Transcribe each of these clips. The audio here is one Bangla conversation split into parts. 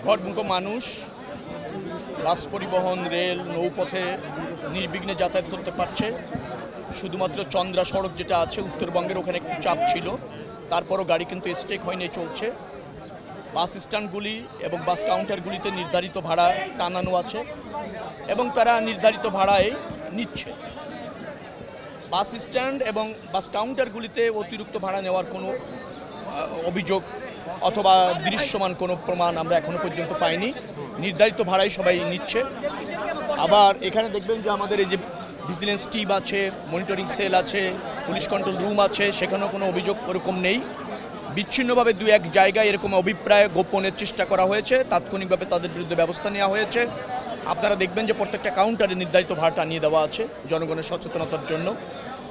ঘরমুখো মানুষ বাস পরিবহন, রেল, নৌপথে নির্বিঘ্নে যাতায়াত করতে পারছে। শুধুমাত্র চন্দ্রা সড়ক যেটা আছে উত্তরবঙ্গের, ওখানে একটু চাপ ছিল, তারপরও গাড়ি কিন্তু স্টেক হয়নি, চলছে। বাস স্ট্যান্ডগুলি এবং বাস কাউন্টারগুলিতে নির্ধারিত ভাড়া টানানো আছে এবং তারা নির্ধারিত ভাড়ায় নিচ্ছে। বাস স্ট্যান্ড এবং বাস কাউন্টারগুলিতে অতিরিক্ত ভাড়া নেওয়ার কোনো অভিযোগ অথবা দৃশ্যমান কোনো প্রমাণ আমরা এখনো পর্যন্ত পাইনি। নির্ধারিত ভাড়াই সবাই নিচ্ছে। আবার এখানে দেখবেন যে আমাদের এই যে ভিজিলেন্স টিম আছে, মনিটরিং সেল আছে, পুলিশ কন্ট্রোল রুম আছে, সেখানেও কোনো অভিযোগ ওরকম নেই। বিচ্ছিন্নভাবে দু এক জায়গায় এরকম অভিপ্রায় গোপনের চেষ্টা করা হয়েছে, তাৎক্ষণিকভাবে তাদের বিরুদ্ধে ব্যবস্থা নেওয়া হয়েছে। আপনারা দেখবেন যে প্রত্যেকটা কাউন্টারে নির্ধারিত ভাড়াটা নিয়ে দেওয়া আছে জনগণের সচেতনতার জন্য।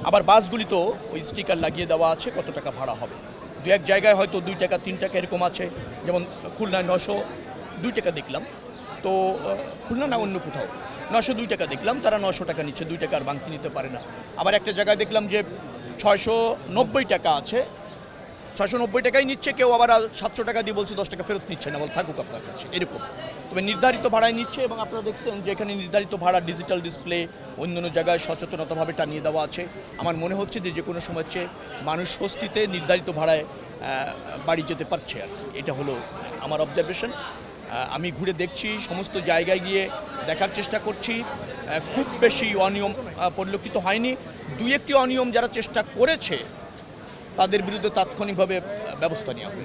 আবার বাসগুলিতেও ওই স্টিকার লাগিয়ে দেওয়া আছে কত টাকা ভাড়া হবে। দু এক জায়গায় হয়তো 2 টাকা 3 টাকা এরকম আছে, যেমন খুলনায় 902 টাকা দেখলাম, তো খুলনা না অন্য কোথাও 902 টাকা দেখলাম, তারা 900 টাকা নিচ্ছে, 2 টাকা আর বাংতি নিতে পারে না। আবার একটা জায়গায় দেখলাম যে 690 টাকা আছে, 690 টাকাই নিচ্ছে, কেউ আবার 700 টাকা দিয়ে বলছে 10 টাকা ফেরত নিচ্ছে না, বল থাকুক আপনার কাছে, এরকম। তবে নির্ধারিত ভাড়ায় নিচ্ছে এবং আপনারা দেখছেন যে এখানে নির্ধারিত ভাড়া ডিজিটাল ডিসপ্লে অন্যান্য জায়গায় সচেতনতাভাবে টানিয়ে দেওয়া আছে। আমার মনে হচ্ছে যে কোনো সময় চেয়ে মানুষ স্বস্তিতে নির্ধারিত ভাড়ায় বাড়ি যেতে পারছে আর কি। এটা হলো আমার অবজারভেশন। আমি ঘুরে দেখছি, সমস্ত জায়গায় গিয়ে দেখার চেষ্টা করছি। খুব বেশি অনিয়ম পরিলক্ষিত হয়নি। 2-1টি অনিয়ম যারা চেষ্টা করেছে তাদের বিরুদ্ধে তাৎক্ষণিকভাবে ব্যবস্থা নেওয়া হবে।